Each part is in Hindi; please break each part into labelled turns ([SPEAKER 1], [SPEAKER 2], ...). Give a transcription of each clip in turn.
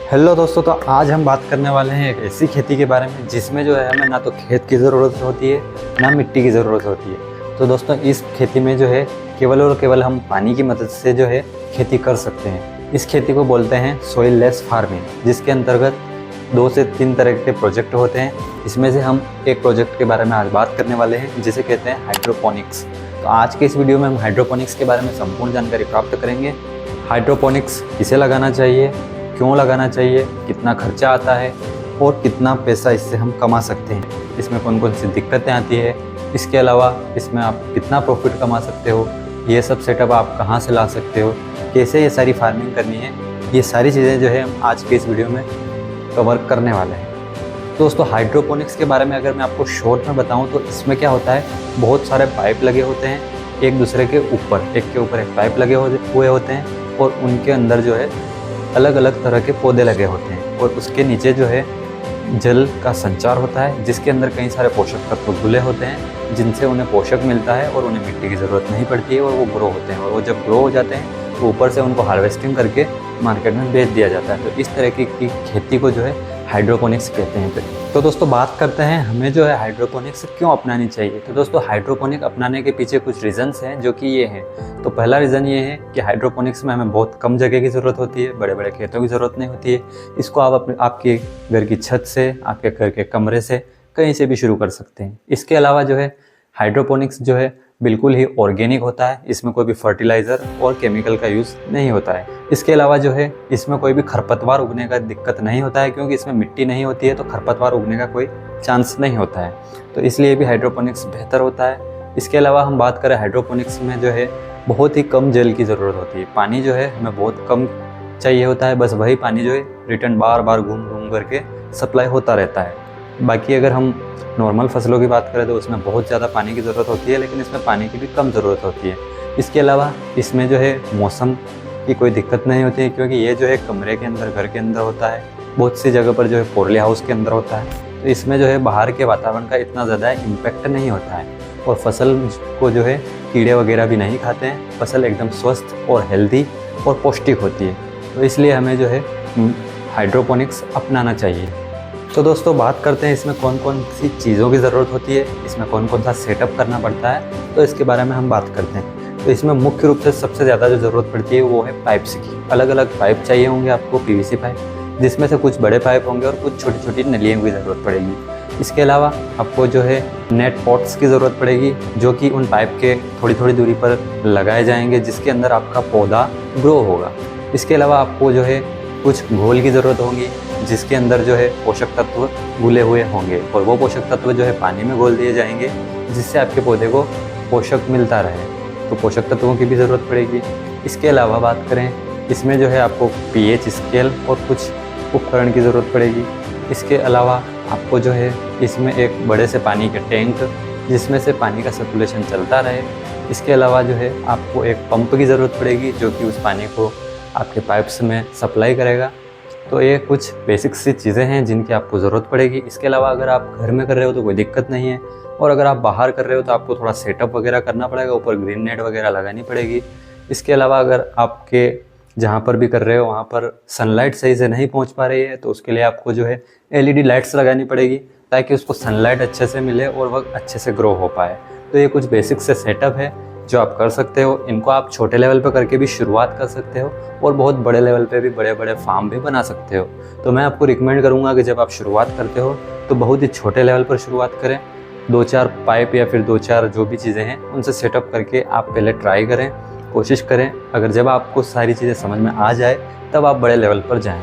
[SPEAKER 1] हेलो दोस्तों, तो आज हम बात करने वाले हैं एक ऐसी खेती के बारे में जिसमें जो है हमें ना तो खेत की ज़रूरत होती है ना मिट्टी की ज़रूरत होती है। तो दोस्तों इस खेती में जो है केवल और केवल हम पानी की मदद से जो है खेती कर सकते हैं। इस खेती को बोलते हैं सॉइल लेस फार्मिंग, जिसके अंतर्गत 2 से 3 तरह के प्रोजेक्ट होते हैं। इसमें से हम एक प्रोजेक्ट के बारे में आज बात करने वाले हैं जिसे कहते हैं हाइड्रोपोनिक्स। तो आज के इस वीडियो में हम हाइड्रोपोनिक्स के बारे में संपूर्ण जानकारी प्राप्त करेंगे। हाइड्रोपोनिक्स किसे लगाना चाहिए, क्यों लगाना चाहिए, कितना खर्चा आता है और कितना पैसा इससे हम कमा सकते हैं, इसमें कौन कौन सी दिक्कतें आती है, इसके अलावा इसमें आप कितना प्रॉफिट कमा सकते हो, ये सब सेटअप आप कहाँ से ला सकते हो, कैसे ये सारी फार्मिंग करनी है, ये सारी चीज़ें जो है हम आज के इस वीडियो में कवर करने वाले हैं। दोस्तों हाइड्रोपोनिक्स के बारे में अगर मैं आपको शॉर्ट में बताऊँ तो इसमें क्या होता है, बहुत सारे पाइप लगे होते हैं एक दूसरे के ऊपर, एक के ऊपर एक पाइप लगे हुए होते हैं और उनके अंदर जो है अलग अलग तरह के पौधे लगे होते हैं और उसके नीचे जो है जल का संचार होता है जिसके अंदर कई सारे पोषक तत्व घुले होते हैं जिनसे उन्हें पोषक मिलता है और उन्हें मिट्टी की ज़रूरत नहीं पड़ती है और वो ग्रो होते हैं। और वो जब ग्रो हो जाते हैं तो ऊपर से उनको हार्वेस्टिंग करके मार्केट में बेच दिया जाता है। तो इस तरह की खेती को जो है हाइड्रोपोनिक्स कहते हैं। तो दोस्तों बात करते हैं हमें जो है हाइड्रोपोनिक्स क्यों अपनानी चाहिए। तो दोस्तों हाइड्रोपोनिक अपनाने के पीछे कुछ रीजंस हैं जो कि ये हैं। तो पहला रीज़न ये है कि हाइड्रोपोनिक्स में हमें बहुत कम जगह की ज़रूरत होती है, बड़े बड़े खेतों की ज़रूरत नहीं होती है। इसको आप आपके घर की छत से, आपके घर के कमरे से, कहीं से भी शुरू कर सकते हैं। इसके अलावा जो है हाइड्रोपोनिक्स जो है बिल्कुल ही ऑर्गेनिक होता है, इसमें कोई भी फर्टिलाइज़र और केमिकल का यूज़ नहीं होता है। इसके अलावा जो है इसमें कोई भी खरपतवार उगने का दिक्कत नहीं होता है, क्योंकि इसमें मिट्टी नहीं होती है तो खरपतवार उगने का कोई चांस नहीं होता है। तो इसलिए भी हाइड्रोपोनिक्स बेहतर होता है। इसके अलावा हम बात करें हाइड्रोपोनिक्स में जो है बहुत ही कम जल की ज़रूरत होती है। पानी जो है हमें बहुत कम चाहिए होता है, बस वही पानी जो है रिटर्न बार बार घूम घूम करके सप्लाई होता रहता है। बाकी अगर हम नॉर्मल फसलों की बात करें तो उसमें बहुत ज़्यादा पानी की ज़रूरत होती है, लेकिन इसमें पानी की भी कम ज़रूरत होती है। इसके अलावा इसमें जो है मौसम की कोई दिक्कत नहीं होती है, क्योंकि ये जो है कमरे के अंदर, घर के अंदर होता है। बहुत सी जगह पर जो है पोर्ली हाउस के अंदर होता है, तो इसमें जो है बाहर के वातावरण का इतना ज़्यादा इम्पैक्ट नहीं होता है और फसल को जो है कीड़े वगैरह भी नहीं खाते हैं। फसल एकदम स्वस्थ और हेल्दी और पौष्टिक होती है। तो इसलिए हमें जो है हाइड्रोपोनिक्स अपनाना चाहिए। तो दोस्तों बात करते हैं इसमें कौन कौन सी चीज़ों की ज़रूरत होती है, इसमें कौन कौन सा सेटअप करना पड़ता है, तो इसके बारे में हम बात करते हैं। तो इसमें मुख्य रूप से सबसे ज़्यादा जो ज़रूरत पड़ती है वो है पाइप्स की। अलग अलग पाइप चाहिए होंगे आपको, पीवीसी पाइप, जिसमें से कुछ बड़े पाइप होंगे और कुछ छोटी छोटी नलियों की ज़रूरत पड़ेगी। इसके अलावा आपको जो है नेट पॉट्स की ज़रूरत पड़ेगी, जो कि उन पाइप के थोड़ी थोड़ी दूरी पर लगाए जाएंगे जिसके अंदर आपका पौधा ग्रो होगा। इसके अलावा आपको जो है कुछ घोल की ज़रूरत होगी जिसके अंदर जो है पोषक तत्व घुले हुए होंगे और वो पोषक तत्व जो है पानी में घोल दिए जाएंगे जिससे आपके पौधे को पोषक मिलता रहे। तो पोषक तत्वों की भी ज़रूरत पड़ेगी। इसके अलावा बात करें इसमें जो है आपको पीएच स्केल और कुछ उपकरण की ज़रूरत पड़ेगी। इसके अलावा आपको जो है इसमें एक बड़े से पानी के टैंक जिसमें से पानी का सर्कुलेशन चलता रहे। इसके अलावा जो है आपको एक पंप की ज़रूरत पड़ेगी जो कि उस पानी को आपके पाइप्स में सप्लाई करेगा। तो ये कुछ बेसिक सी चीज़ें हैं जिनकी आपको ज़रूरत पड़ेगी। इसके अलावा अगर आप घर में कर रहे हो तो कोई दिक्कत नहीं है, और अगर आप बाहर कर रहे हो तो आपको थोड़ा सेटअप वगैरह करना पड़ेगा, ऊपर ग्रीन नेट वगैरह लगानी पड़ेगी। इसके अलावा अगर आपके जहाँ पर भी कर रहे हो वहाँ पर सनलाइट सही से नहीं पहुँच पा रही है तो उसके लिए आपको जो है LED लाइट्स लगानी पड़ेगी ताकि उसको सनलाइट अच्छे से मिले और वह अच्छे से ग्रो हो पाए। तो ये कुछ बेसिक से सेटअप है जो आप कर सकते हो। इनको आप छोटे लेवल पर करके भी शुरुआत कर सकते हो और बहुत बड़े लेवल पे भी बड़े बड़े फार्म भी बना सकते हो। तो मैं आपको रिकमेंड करूँगा कि जब आप शुरुआत करते हो तो बहुत ही छोटे लेवल पर शुरुआत करें। 2-4 पाइप या फिर 2-4 जो भी चीज़ें हैं उनसे सेटअप करके आप पहले ट्राई करें, कोशिश करें। अगर जब आपको सारी चीज़ें समझ में आ जाए तब आप बड़े लेवल पर जाएँ।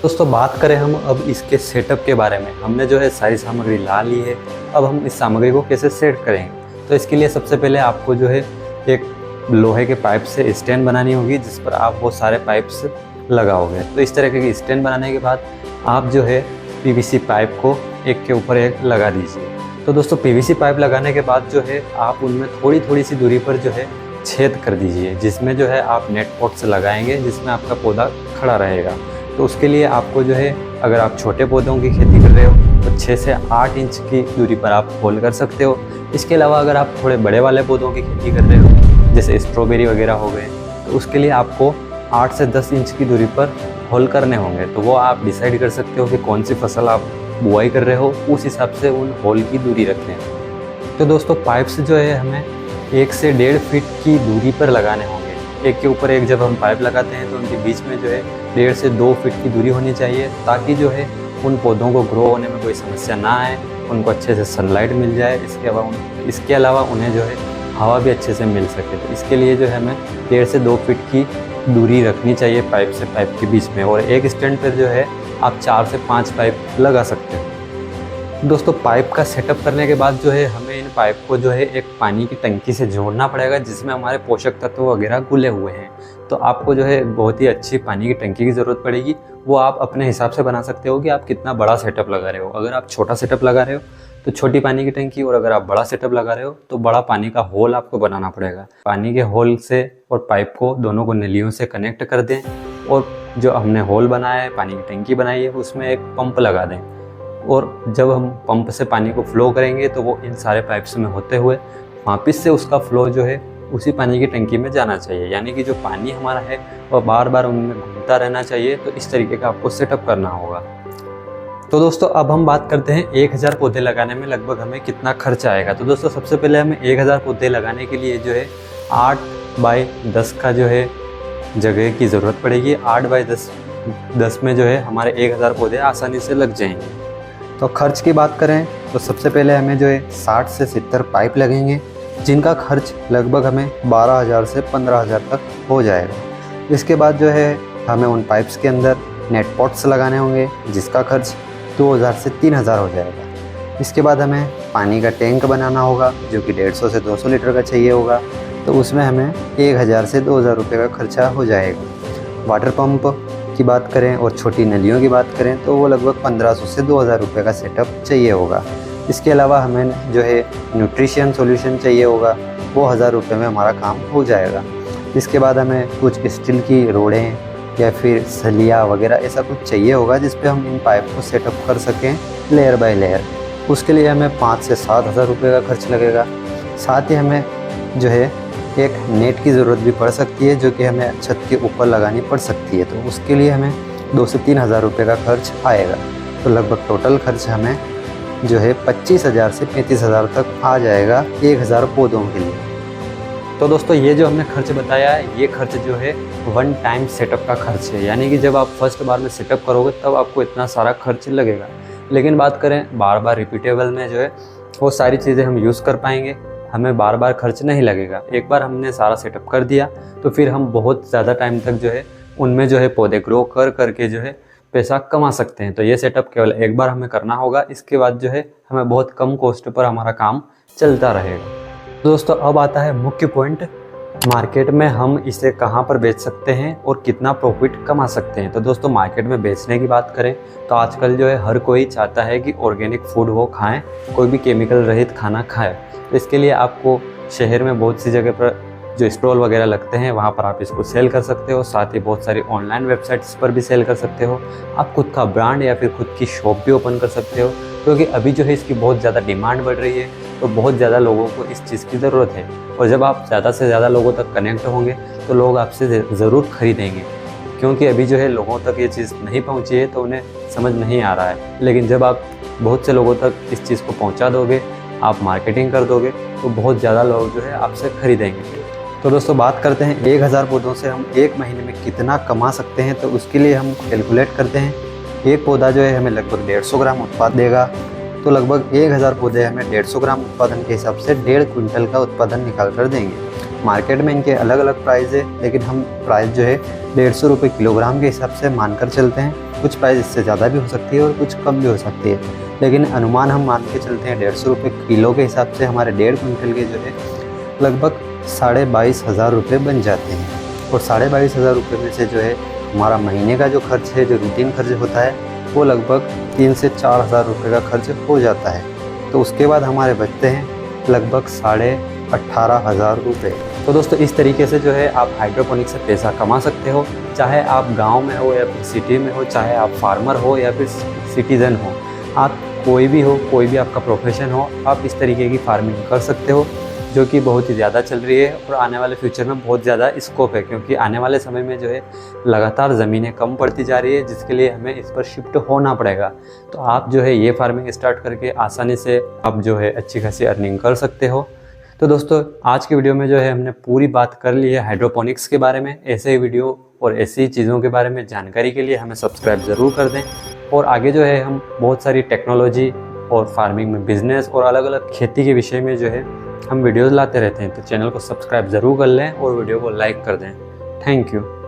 [SPEAKER 1] दोस्तों बात करें हम अब इसके सेटअप के बारे में। हमने जो है सारी सामग्री ला ली है, अब हम इस सामग्री को कैसे सेट करेंगे। तो इसके लिए सबसे पहले आपको जो है एक लोहे के पाइप से स्टैंड बनानी होगी जिस पर आप वो सारे पाइप्स लगाओगे। तो इस तरह के स्टैंड बनाने के बाद आप जो है पीवीसी पाइप को एक के ऊपर एक लगा दीजिए। तो दोस्तों पीवीसी पाइप लगाने के बाद जो है आप उनमें थोड़ी थोड़ी सी दूरी पर जो है छेद कर दीजिए, जिसमें जो है आप नेट पॉट्स लगाएंगे जिसमें आपका पौधा खड़ा रहेगा। तो उसके लिए आपको जो है अगर आप छोटे पौधों की खेती कर रहे हो तो 6 से 8 इंच की दूरी पर आप होल कर सकते हो। इसके अलावा अगर आप थोड़े बड़े वाले पौधों की खेती कर रहे हो जैसे स्ट्रॉबेरी वगैरह हो गए तो उसके लिए आपको 8 से 10 इंच की दूरी पर होल करने होंगे तो वो आप डिसाइड कर सकते हो कि कौन सी फसल आप बुआई कर रहे हो, उस हिसाब से उन होल की दूरी रखें। तो दोस्तों पाइप्स जो है हमें 1 से 1.5 फीट की दूरी पर लगाने होंगे। एक के ऊपर एक जब हम पाइप लगाते हैं तो उनके बीच में जो है 1.5 से 2 फीट की दूरी होनी चाहिए, ताकि जो है उन पौधों को ग्रो होने में कोई समस्या ना आए, उनको अच्छे से सनलाइट मिल जाए। इसके अलावा उन्हें जो है हवा भी अच्छे से मिल सके। तो इसके लिए जो है हमें 1.5 से 2 फीट की दूरी रखनी चाहिए पाइप से पाइप के बीच में, और एक स्टैंड पर जो है आप 4 से 5 पाइप लगा सकते हो। दोस्तों पाइप का सेटअप करने के बाद जो है हमें इन पाइप को जो है एक पानी की टंकी से जोड़ना पड़ेगा, जिसमें हमारे पोषक तत्व वगैरह घुले हुए हैं। तो आपको जो है बहुत ही अच्छी पानी की टंकी की ज़रूरत पड़ेगी। वो आप अपने हिसाब से बना सकते हो कि आप कितना बड़ा सेटअप लगा रहे हो। अगर आप छोटा सेटअप लगा रहे हो तो छोटी पानी की टंकी, और अगर आप बड़ा सेटअप लगा रहे हो तो बड़ा पानी का होल आपको बनाना पड़ेगा। पानी के होल से और पाइप को दोनों को नलियों से कनेक्ट कर दें, और जो हमने होल बनाया है, पानी की टंकी बनाई है, उसमें एक पंप लगा दें। और जब हम पंप से पानी को फ्लो करेंगे तो वो इन सारे पाइप्स में होते हुए वापस से उसका फ्लो जो है उसी पानी की टंकी में जाना चाहिए। यानी कि जो पानी हमारा है वह बार बार उनमें घूमता रहना चाहिए। तो इस तरीके का आपको सेटअप करना होगा। तो दोस्तों अब हम बात करते हैं 1000 पौधे लगाने में लगभग हमें कितना खर्च आएगा। तो दोस्तों सबसे पहले हमें 1000 पौधे लगाने के लिए जो है 8 बाई 10 का जो है जगह की ज़रूरत पड़ेगी। 8 बाई 10 में जो है हमारे 1000 पौधे आसानी से लग जाएंगे। तो खर्च की बात करें तो सबसे पहले हमें जो है 60 से 70 पाइप लगेंगे, जिनका खर्च लगभग हमें 12,000 से 15,000 तक हो जाएगा। इसके बाद जो है हमें उन पाइप्स के अंदर नेट पॉट्स लगाने होंगे, जिसका खर्च 2,000 से 3,000 हो जाएगा। इसके बाद हमें पानी का टैंक बनाना होगा, जो कि 150 से 200 लीटर का चाहिए होगा। तो उसमें हमें 1,000 से 2,000 रुपये का खर्चा हो जाएगा। वाटर पंप की बात करें और छोटी नलियों की बात करें तो वो लगभग 1,500 से 2,000 रुपये का सेटअप चाहिए होगा। इसके अलावा हमें जो है न्यूट्रिशन सॉल्यूशन चाहिए होगा, वो 1,000 रुपये में हमारा काम हो जाएगा। इसके बाद हमें कुछ स्टील की रोडें या फिर सलिया वगैरह ऐसा कुछ चाहिए होगा, जिस पे हम इन पाइप को सेटअप कर सकें लेयर बाय लेयर। उसके लिए हमें 5 से 7,000 रुपये का खर्च लगेगा। साथ ही हमें जो है एक नेट की ज़रूरत भी पड़ सकती है, जो कि हमें छत के ऊपर लगानी पड़ सकती है। तो उसके लिए हमें 2 से 3,000 रुपये का खर्च आएगा। तो लगभग टोटल खर्च हमें जो है 25,000 से 35,000 तक आ जाएगा 1,000 पौधों के लिए। तो दोस्तों ये जो हमने खर्च बताया है, ये खर्च जो है वन टाइम सेटअप का खर्च है। यानी कि जब आप फर्स्ट बार में सेटअप करोगे तब आपको इतना सारा खर्च लगेगा। लेकिन बात करें बार बार रिपीटेबल में जो है वो सारी चीज़ें हम यूज़ कर पाएंगे, हमें बार बार खर्च नहीं लगेगा। एक बार हमने सारा सेटअप कर दिया तो फिर हम बहुत ज़्यादा टाइम तक जो है उनमें जो है पौधे ग्रो कर करके जो है पैसा कमा सकते हैं। तो ये सेटअप केवल एक बार हमें करना होगा। इसके बाद जो है हमें बहुत कम कॉस्ट पर हमारा काम चलता रहेगा। दोस्तों अब आता है मुख्य पॉइंट, मार्केट में हम इसे कहाँ पर बेच सकते हैं और कितना प्रॉफिट कमा सकते हैं। तो दोस्तों मार्केट में बेचने की बात करें तो आजकल जो है हर कोई चाहता है कि ऑर्गेनिक फूड वो खाएं, कोई भी केमिकल रहित खाना खाएं। तो इसके लिए आपको शहर में बहुत सी जगह पर जो स्टॉल वगैरह लगते हैं वहाँ पर आप इसको सेल कर सकते हो। साथ ही बहुत सारी ऑनलाइन वेबसाइट्स पर भी सेल कर सकते हो। आप खुद का ब्रांड या फिर खुद की शॉप भी ओपन कर सकते हो, क्योंकि अभी जो है इसकी बहुत ज़्यादा डिमांड बढ़ रही है। तो बहुत ज़्यादा लोगों को इस चीज़ की ज़रूरत है, और जब आप ज़्यादा से ज़्यादा लोगों तक कनेक्ट होंगे तो लोग आपसे ज़रूर खरीदेंगे। क्योंकि अभी जो है लोगों तक ये चीज़ नहीं पहुँची है तो उन्हें समझ नहीं आ रहा है। लेकिन जब आप बहुत से लोगों तक इस चीज़ को पहुँचा दोगे, आप मार्केटिंग कर दोगे, तो बहुत ज़्यादा लोग जो है आपसे खरीदेंगे। तो दोस्तों बात करते हैं 1,000 पौधों से हम एक महीने में कितना कमा सकते हैं। तो उसके लिए हम कैलकुलेट करते हैं। एक पौधा जो है हमें लगभग 150 ग्राम उत्पाद देगा। तो लगभग 1,000 पौधे हमें 150 ग्राम उत्पादन के हिसाब से 1.5 क्विंटल का उत्पादन निकाल कर देंगे। मार्केट में इनके अलग अलग प्राइस है, लेकिन हम प्राइस जो है 150 रुपये किलोग्राम के हिसाब से मानकर चलते हैं। कुछ प्राइस इससे ज़्यादा भी हो सकती है और कुछ कम भी हो सकती है, लेकिन अनुमान हम मान के चलते हैं 150 रुपये किलो के हिसाब से हमारे 1.5 क्विंटल के जो है लगभग 22,500 रुपये बन जाते हैं। और 22,500 रुपये में से जो है हमारा महीने का जो खर्च है, जो रूटीन खर्च होता है, वो लगभग 3 से 4,000 रुपये का खर्च हो जाता है। तो उसके बाद हमारे बचते हैं लगभग 18,500 रुपये। तो दोस्तों इस तरीके से जो है आप हाइड्रोपोनिक से पैसा कमा सकते हो। चाहे आप गांव में हो या फिर सिटी में हो, चाहे आप फार्मर हो या फिर सिटीज़न हो, आप कोई भी हो, कोई भी आपका प्रोफेशन हो, आप इस तरीके की फार्मिंग कर सकते हो। जो कि बहुत ही ज़्यादा चल रही है और आने वाले फ्यूचर में बहुत ज़्यादा स्कोप है, क्योंकि आने वाले समय में जो है लगातार ज़मीनें कम पड़ती जा रही है, जिसके लिए हमें इस पर शिफ्ट होना पड़ेगा। तो आप जो है ये फार्मिंग स्टार्ट करके आसानी से आप जो है अच्छी खासी अर्निंग कर सकते हो। तो दोस्तों आज की वीडियो में जो है हमने पूरी बात कर ली है हाइड्रोपोनिक्स के बारे में। ऐसे ही वीडियो और ऐसी चीज़ों के बारे में जानकारी के लिए हमें सब्सक्राइब ज़रूर कर दें। और आगे जो है हम बहुत सारी टेक्नोलॉजी और फार्मिंग में बिजनेस और अलग अलग खेती के विषय में जो है हम वीडियोज़ लाते रहते हैं। तो चैनल को सब्सक्राइब ज़रूर कर लें और वीडियो को लाइक कर दें। Thank you.